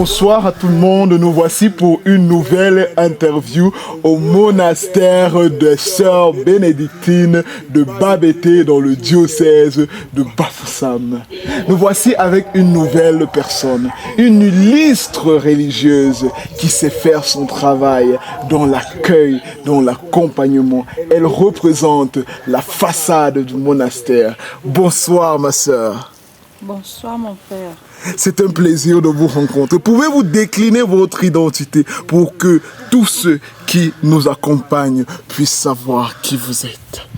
Bonsoir à tout le monde, nous voici pour une nouvelle interview au monastère des Sœurs Bénédictines de Babété dans le diocèse de Bafoussam. Nous voici avec une nouvelle personne, une illustre religieuse qui sait faire son travail dans l'accueil, dans l'accompagnement. Elle représente la façade du monastère. Bonsoir ma sœur. Bonsoir mon père. C'est un plaisir de vous rencontrer. Pouvez-vous décliner votre identité pour que tous ceux qui nous accompagnent puissent savoir qui vous êtes?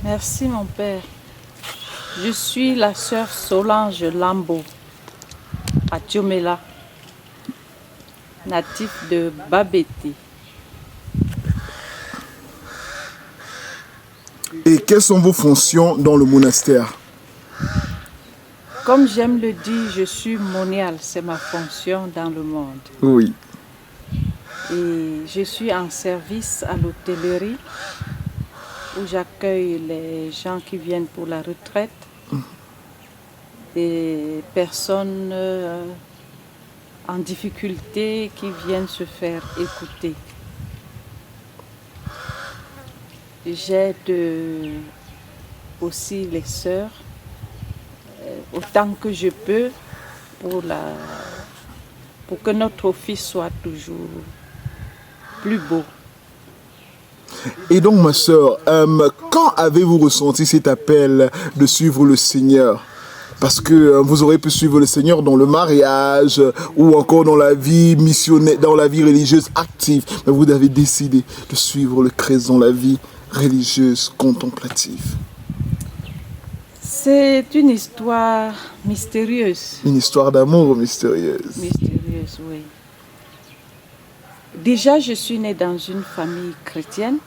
Merci mon père. Je suis la sœur Solange Lambo, à Diomela, natif de Babété. Et quelles sont vos fonctions dans le monastère? Comme j'aime le dire, je suis moniale, c'est ma fonction dans le monde. Oui. Et je suis en service à l'hôtellerie où j'accueille les gens qui viennent pour la retraite, des personnes en difficulté qui viennent se faire écouter. J'aide aussi les sœurs autant que je peux pour que notre office soit toujours plus beau. Et donc ma sœur, quand avez-vous ressenti cet appel de suivre le Seigneur? Parce que vous aurez pu suivre le Seigneur dans le mariage ou encore dans la vie missionnaire, dans la vie religieuse active. Mais vous avez décidé de suivre le Christ dans la vie religieuse contemplative. C'est une histoire mystérieuse. Une histoire d'amour mystérieuse. Mystérieuse, oui. Déjà, je suis née dans une famille chrétienne.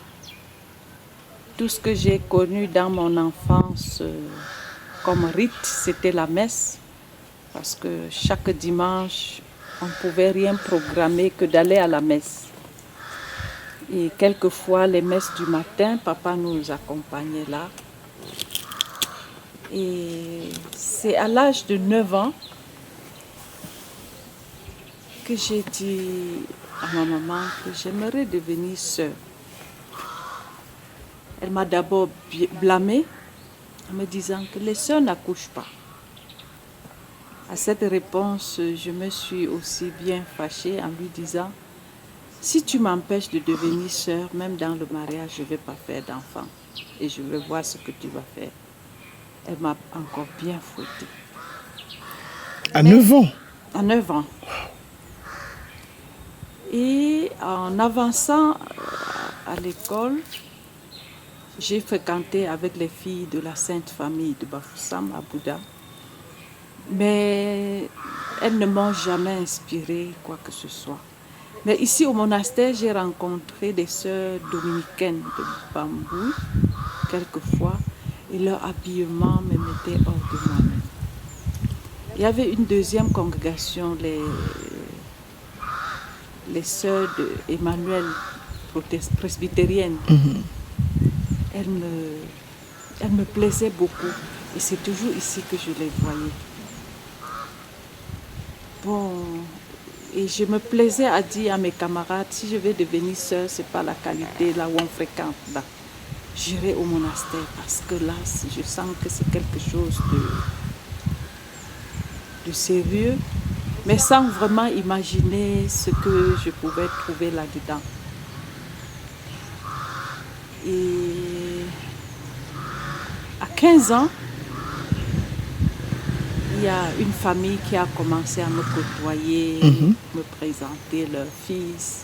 Tout ce que j'ai connu dans mon enfance comme rite, c'était la messe. Parce que chaque dimanche, on ne pouvait rien programmer que d'aller à la messe. Et quelquefois, les messes du matin, papa nous accompagnait là. Et c'est à l'âge de 9 ans que j'ai dit à ma maman que j'aimerais devenir sœur. Elle m'a d'abord blâmée en me disant que les sœurs n'accouchent pas. À cette réponse, je me suis aussi bien fâchée en lui disant « Si tu m'empêches de devenir sœur, même dans le mariage, je ne vais pas faire d'enfant et je veux voir ce que tu vas faire. » Elle m'a encore bien fouettée. À 9 ans? À 9 ans. Et en avançant à l'école, j'ai fréquenté avec les filles de la Sainte Famille de Bafoussam à Bouddha. Mais elles ne m'ont jamais inspiré quoi que ce soit. Mais ici au monastère, j'ai rencontré des sœurs dominicaines de Bambou, quelquefois. Et leur habillement me mettait hors de moi-même. Il y avait une deuxième congrégation, les sœurs d'Emmanuel presbytériennes. Elles me plaisaient beaucoup et c'est toujours ici que je les voyais. Bon, et je me plaisais à dire à mes camarades, si je vais devenir sœur, ce n'est pas la qualité là où on fréquente là. J'irai au monastère parce que là, je sens que c'est quelque chose de sérieux, mais sans vraiment imaginer ce que je pouvais trouver là-dedans. Et à 15 ans, il y a une famille qui a commencé à me côtoyer, me présenter leur fils.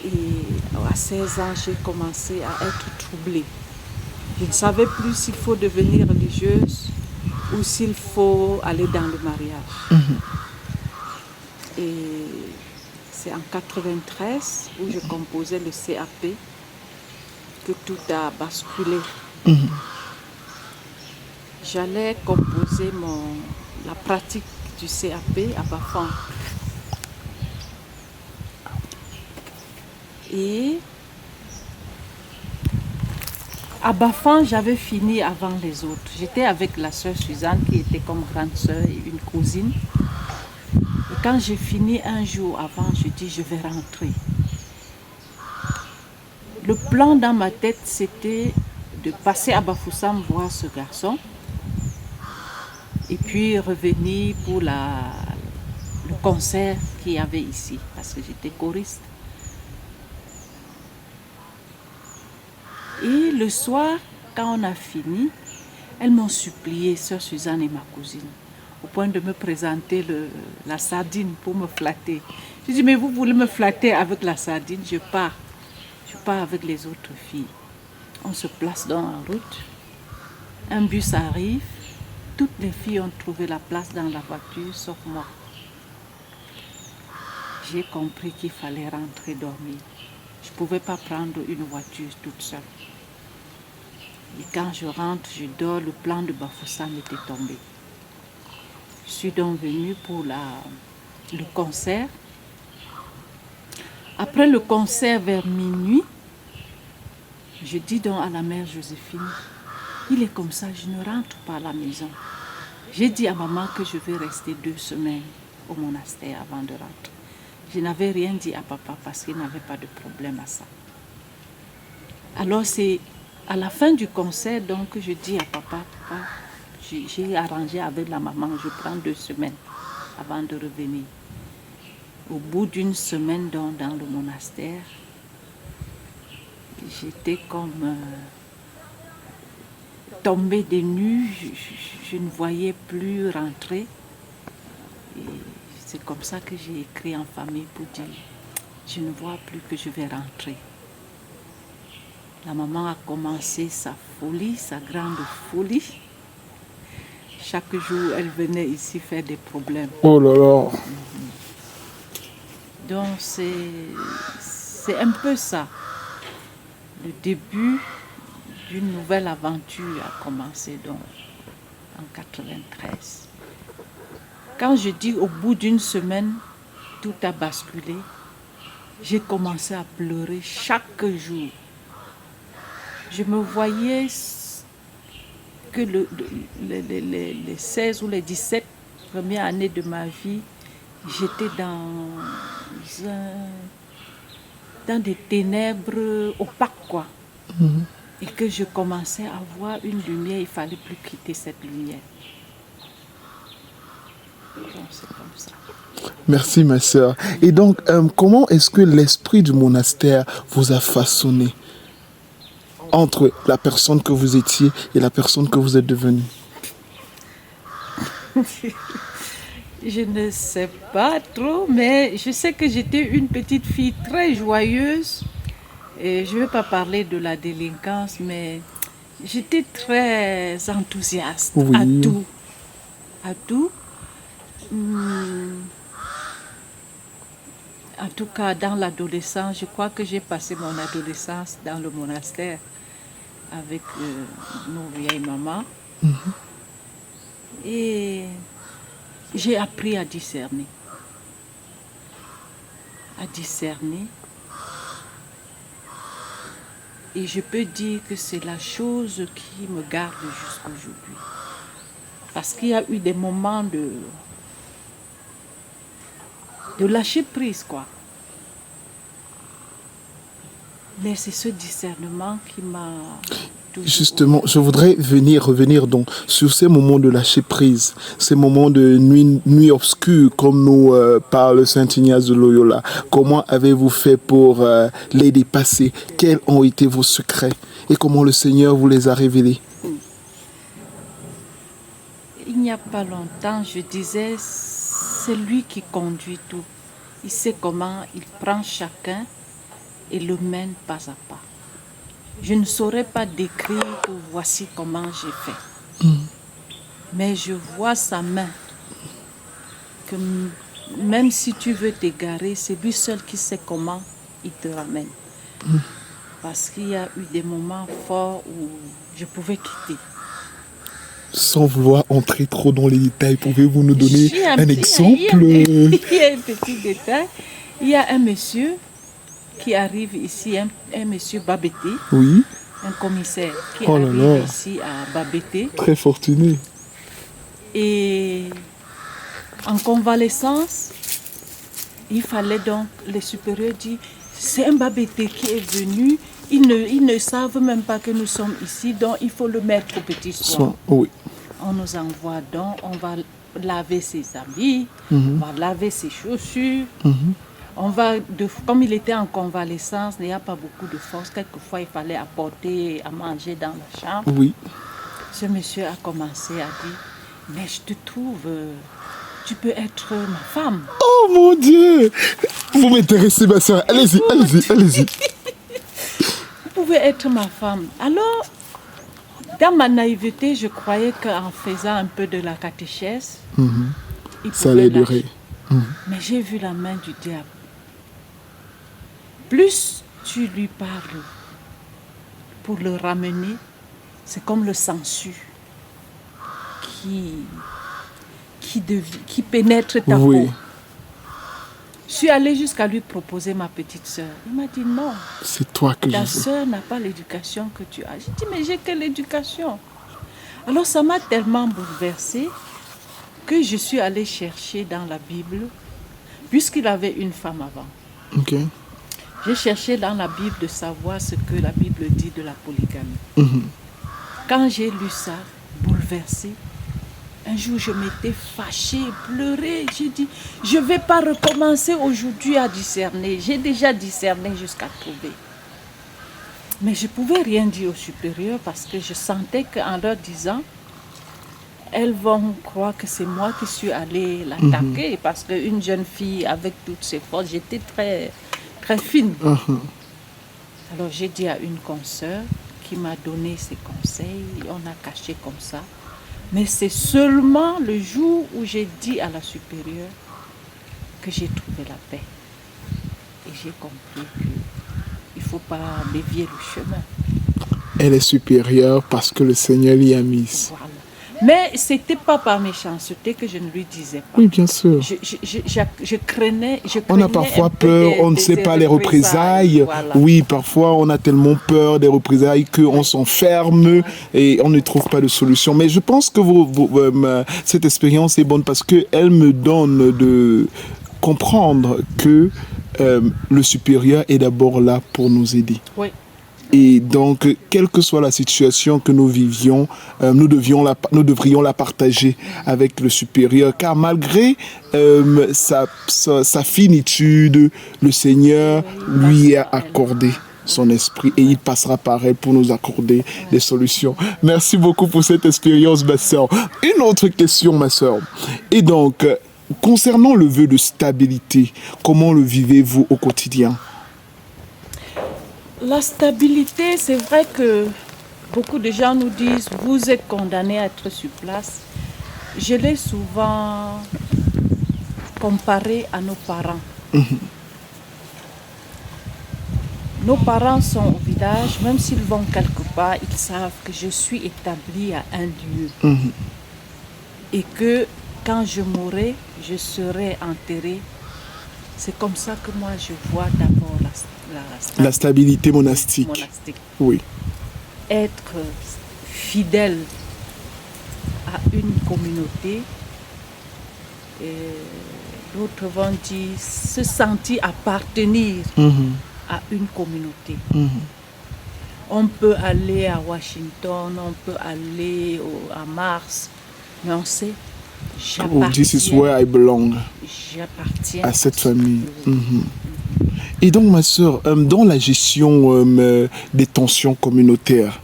Et à 16 ans, j'ai commencé à être troublée. Je ne savais plus s'il faut devenir religieuse ou s'il faut aller dans le mariage. Et c'est en 93 où je composais le CAP que tout a basculé. J'allais composer la pratique du CAP à Bafan. Et à Bafan, j'avais fini avant les autres. J'étais avec la sœur Suzanne qui était comme grande sœur et une cousine. quand j'ai fini un jour avant, je dis je vais rentrer. Le plan dans ma tête, c'était de passer à Bafoussam voir ce garçon et puis revenir pour le concert qu'il y avait ici, parce que j'étais choriste. Et le soir, quand on a fini, elles m'ont supplié, Sœur Suzanne et ma cousine, au point de me présenter la sardine pour me flatter. Je dis, mais vous voulez me flatter avec la sardine? Je pars avec les autres filles. On se place dans la route, un bus arrive, toutes les filles ont trouvé la place dans la voiture, sauf moi. J'ai compris qu'il fallait rentrer dormir. Je ne pouvais pas prendre une voiture toute seule. Et quand je rentre, je dors, le plan de Bafoussam était tombé. Je suis donc venue pour le concert. Après le concert, vers minuit, je dis donc à la mère Joséphine, il est comme ça, je ne rentre pas à la maison. J'ai dit à maman que je vais rester 2 semaines au monastère avant de rentrer. Je n'avais rien dit à papa parce qu'il n'avait pas de problème à ça. Alors c'est à la fin du concert donc je dis à papa, j'ai arrangé avec la maman, je prends 2 semaines avant de revenir. Au bout d'une semaine dans le monastère, j'étais comme tombée des nues, je ne voyais plus rentrer. Et c'est comme ça que j'ai écrit en famille pour dire, je ne vois plus que je vais rentrer. La maman a commencé sa folie, sa grande folie. Chaque jour, elle venait ici faire des problèmes. Oh là là. Donc c'est un peu ça. Le début d'une nouvelle aventure a commencé donc en 93. Quand je dis au bout d'une semaine, tout a basculé, j'ai commencé à pleurer chaque jour. Je me voyais que les 16 ou les 17 premières années de ma vie, j'étais dans des ténèbres opaques, quoi. Mm-hmm. Et que je commençais à voir une lumière, il ne fallait plus quitter cette lumière. Donc, c'est comme ça. Merci ma sœur. Et donc, comment est-ce que l'esprit du monastère vous a façonné entre la personne que vous étiez et la personne que vous êtes devenue? Je ne sais pas trop, mais je sais que j'étais une petite fille très joyeuse. Et je ne vais pas parler de la délinquance, mais j'étais très enthousiaste à tout. À tout. En tout cas, dans l'adolescence, je crois que j'ai passé mon adolescence dans le monastère avec nos vieilles mamans. Mm-hmm. Et j'ai appris à discerner. Et je peux dire que c'est la chose qui me garde jusqu'aujourd'hui. Parce qu'il y a eu des moments de lâcher prise, quoi. Mais c'est ce discernement qui m'a... Justement, je voudrais revenir donc sur ces moments de lâcher prise, ces moments de nuit obscure, comme nous parle Saint Ignace de Loyola. Comment avez-vous fait pour les dépasser? Quels ont été vos secrets? Et comment le Seigneur vous les a révélés? Il n'y a pas longtemps, je disais, c'est lui qui conduit tout. Il sait comment il prend chacun et le mène pas à pas. Je ne saurais pas décrire que voici comment j'ai fait. Mais je vois sa main, que même si tu veux t'égarer, c'est lui seul qui sait comment il te ramène. Parce qu'il y a eu des moments forts où je pouvais quitter. Sans vouloir entrer trop dans les détails, pouvez-vous nous donner un exemple? Il y a un petit détail. Il y a un monsieur qui arrive ici, un monsieur Babété, oui, un commissaire qui arrive ici à Babété. Très fortuné. Et en convalescence, Il fallait donc, les supérieurs disent, c'est un Babété qui est venu, ils ne savent même pas que nous sommes ici, donc il faut le mettre au petit soin. Oui. On nous envoie donc, on va laver ses habits, on va laver ses chaussures. On va, comme il était en convalescence, il n'y a pas beaucoup de force. Quelquefois, il fallait apporter à manger dans la chambre. Oui. Ce monsieur a commencé à dire, mais je te trouve, tu peux être ma femme. Oh mon Dieu! Vous m'intéressez, ma soeur. Allez-y, allez-y, allez-y. Vous pouvez être ma femme. Alors, dans ma naïveté, je croyais qu'en faisant un peu de la catéchèse, il Ça pouvait allait durer. lâcher. Mais j'ai vu la main du diable. Plus tu lui parles pour le ramener, c'est comme le sangsue qui pénètre ta Oui. peau. Je suis allée jusqu'à lui proposer ma petite sœur. Il m'a dit non, C'est toi que ta je veux. sœur n'a pas l'éducation que tu as. J'ai dit mais j'ai quelle éducation? Alors ça m'a tellement bouleversée que je suis allée chercher dans la Bible, puisqu'il avait une femme avant. Ok. J'ai cherché dans la Bible de savoir ce que la Bible dit de la polygamie. Quand j'ai lu ça, bouleversée, un jour je m'étais fâchée, pleurée. J'ai dit, je ne vais pas recommencer aujourd'hui à discerner. J'ai déjà discerné jusqu'à trouver. Mais je ne pouvais rien dire aux supérieurs parce que je sentais qu'en leur disant, elles vont croire que c'est moi qui suis allée l'attaquer. Parce qu'une jeune fille avec toutes ses forces, j'étais très, très fine. Alors j'ai dit à une consoeur qui m'a donné ses conseils, on a caché comme ça. Mais c'est seulement le jour où j'ai dit à la supérieure que j'ai trouvé la paix. Et j'ai compris qu'il ne faut pas dévier le chemin. Elle est supérieure parce que le Seigneur l'y a mise. Voilà. Mais ce n'était pas par méchanceté que je ne lui disais pas. Oui, bien sûr. Je craignais. On a parfois peur, on ne sait pas les représailles. Voilà. Oui, parfois on a tellement peur des représailles qu'on s'enferme et on ne trouve pas de solution. Mais je pense que cette expérience est bonne parce qu'elle me donne de comprendre que le supérieur est d'abord là pour nous aider. Oui. Et donc, quelle que soit la situation que nous vivions, nous devrions la partager avec le supérieur. Car malgré sa finitude, le Seigneur lui a accordé son esprit et il passera par elle pour nous accorder des solutions. Merci beaucoup pour cette expérience, ma sœur. Une autre question, ma sœur. Et donc, concernant le vœu de stabilité, comment le vivez-vous au quotidien? La stabilité, c'est vrai que beaucoup de gens nous disent « vous êtes condamné à être sur place ». Je l'ai souvent comparé à nos parents. Nos parents sont au village, même s'ils vont quelque part, ils savent que je suis établie à un lieu. Et que quand je mourrai, je serai enterrée. C'est comme ça que moi je vois d'abord la stabilité monastique. Oui. Être fidèle à une communauté, d'autres vont dire se sentir appartenir à une communauté. On peut aller à Washington, on peut aller à Mars, mais on sait, this is where I belong. J'appartiens à cette famille. Et donc, ma sœur, dans la gestion des tensions communautaires,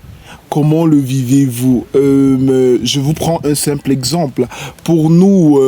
comment le vivez-vous? Je vous prends un simple exemple. Pour nous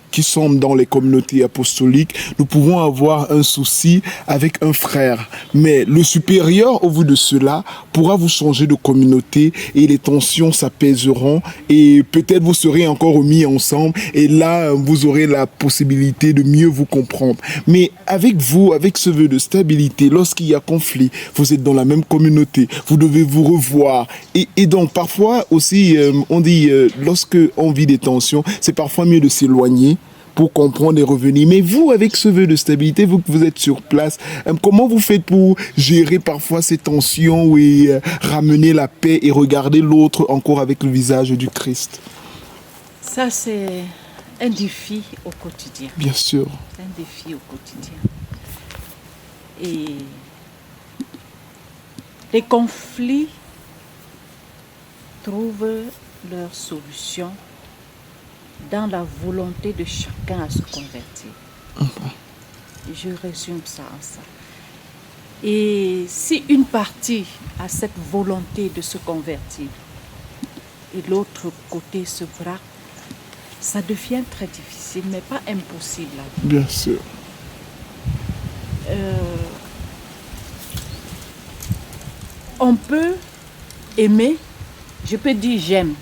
qui sommes dans les communautés apostoliques, nous pouvons avoir un souci avec un frère. Mais le supérieur, au bout de cela, pourra vous changer de communauté et les tensions s'apaiseront et peut-être vous serez encore remis ensemble et là, vous aurez la possibilité de mieux vous comprendre. Mais avec vous, avec ce vœu de stabilité, lorsqu'il y a conflit, vous êtes dans la même communauté, vous devez vous revoir. Et donc, parfois aussi, on dit, lorsque on vit des tensions, c'est parfois mieux de s'éloigner pour comprendre et revenir. Mais vous, avec ce vœu de stabilité, vous êtes sur place, comment vous faites pour gérer parfois ces tensions et ramener la paix et regarder l'autre encore avec le visage du Christ? Ça, c'est un défi au quotidien. Bien sûr. Un défi au quotidien. Et les conflits trouvent leur solution dans la volonté de chacun à se convertir. Je résume ça en ça. Et si une partie a cette volonté de se convertir et l'autre côté se braque, ça devient très difficile, mais pas impossible. Bien sûr. On peut aimer, je peux dire j'aime,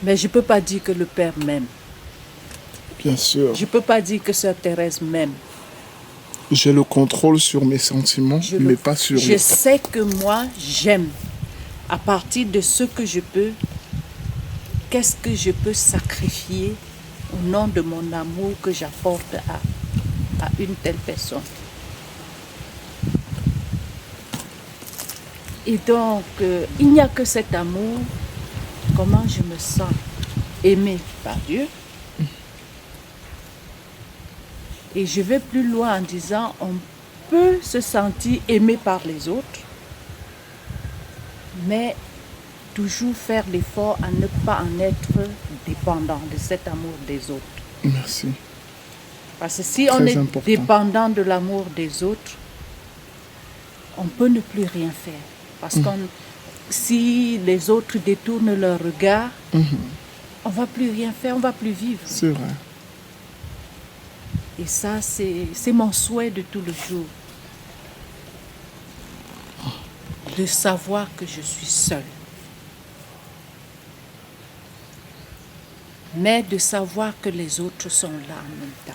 mais je ne peux pas dire que le Père m'aime. Bien sûr. Je ne peux pas dire que Sœur Thérèse m'aime. J'ai le contrôle sur mes sentiments, mais pas sur Je l'autre. sais que moi, j'aime. À partir de ce que je peux, qu'est-ce que je peux sacrifier au nom de mon amour que j'apporte à une telle personne. Et donc, il n'y a que cet amour. Comment je me sens aimée par Dieu. Et je vais plus loin en disant, on peut se sentir aimé par les autres, mais toujours faire l'effort à ne pas en être dépendant de cet amour des autres. Merci. Parce que si Très on est important. dépendant de l'amour des autres, on peut ne plus rien faire. Parce que si les autres détournent leur regard, on ne va plus rien faire, on ne va plus vivre. C'est vrai. Et ça, c'est mon souhait de tout le jour. De savoir que je suis seule. Mais de savoir que les autres sont là en même temps.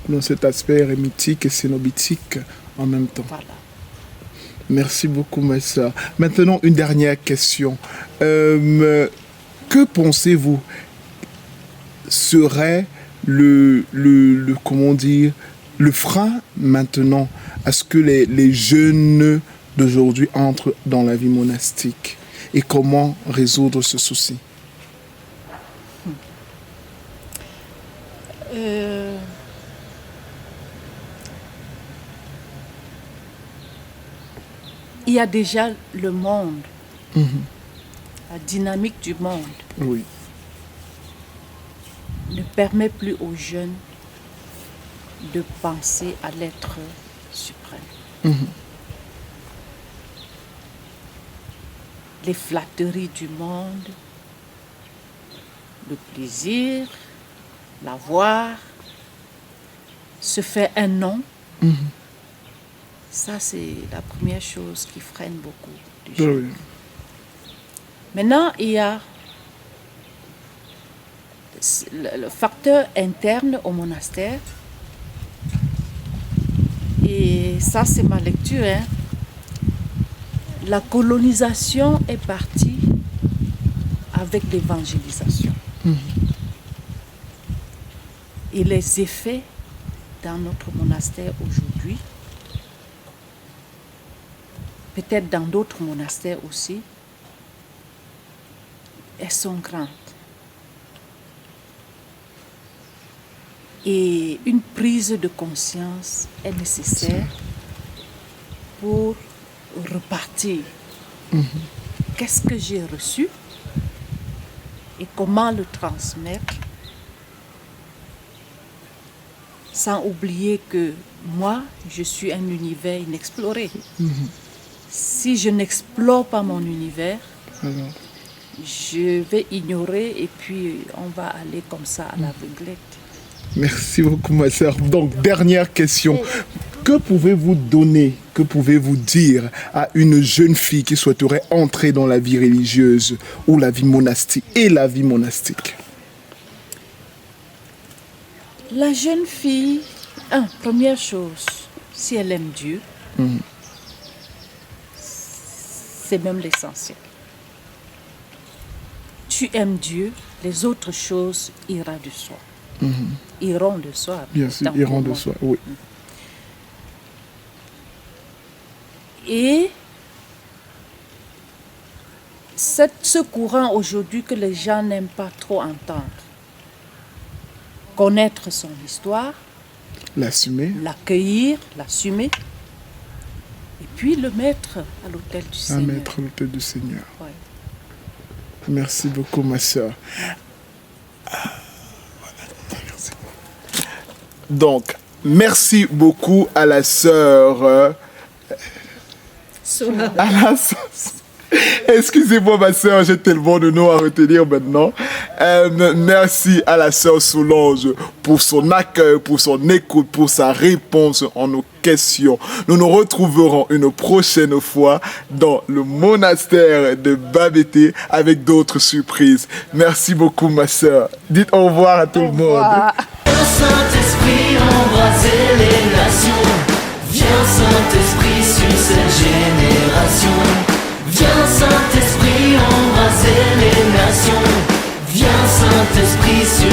Dans cet aspect érémitique et cénobitique en même temps. Voilà. Merci beaucoup, ma sœur. Maintenant, une dernière question. Que pensez-vous serait comment dire, le frein maintenant à ce que les jeunes d'aujourd'hui entrent dans la vie monastique? Et comment résoudre ce souci? Il y a déjà le monde, la dynamique du monde Oui. ne permet plus aux jeunes de penser à l'être suprême. Les flatteries du monde, le plaisir, l'avoir, se fait un nom. Ça, c'est la première chose qui freine beaucoup les jeunes. Oui. Maintenant, il y a le facteur interne au monastère. Et ça, c'est ma lecture. La colonisation est partie avec l'évangélisation. Et les effets dans notre monastère aujourd'hui, peut-être dans d'autres monastères aussi, elles sont grandes. Et une prise de conscience est nécessaire pour repartir. Qu'est-ce que j'ai reçu et comment le transmettre sans oublier que moi, je suis un univers inexploré. Si je n'explore pas mon univers, je vais ignorer et puis on va aller comme ça à l'aveuglette. Merci beaucoup, ma sœur. Donc, dernière question. Que pouvez-vous donner, que pouvez-vous dire à une jeune fille qui souhaiterait entrer dans la vie religieuse ou la vie monastique et la vie monastique? La jeune fille, première chose, si elle aime Dieu, c'est même l'essentiel. Tu aimes Dieu, les autres choses iront de soi. Iront de soi. Bien sûr, iront de soi, oui. Et ce courant aujourd'hui que les gens n'aiment pas trop entendre. Connaître son histoire, l'assumer, l'accueillir, l'assumer, et puis le mettre à l'autel du Seigneur. mettre à l'autel du Seigneur. Ouais. Merci beaucoup, ma sœur. Donc, merci beaucoup à la sœur. Excusez-moi, ma sœur, j'ai tellement de noms à retenir maintenant. Merci à la sœur Solange pour son accueil, pour son écoute, pour sa réponse en nos questions. Nous nous retrouverons une prochaine fois dans le monastère de Babété avec d'autres surprises. Merci beaucoup, ma sœur. Dites au revoir à tout le monde. Saint-Esprit, embraser les nations. Viens Saint-Esprit sur cette génération. Viens Saint-Esprit, embraser les nations. Viens Saint-Esprit sur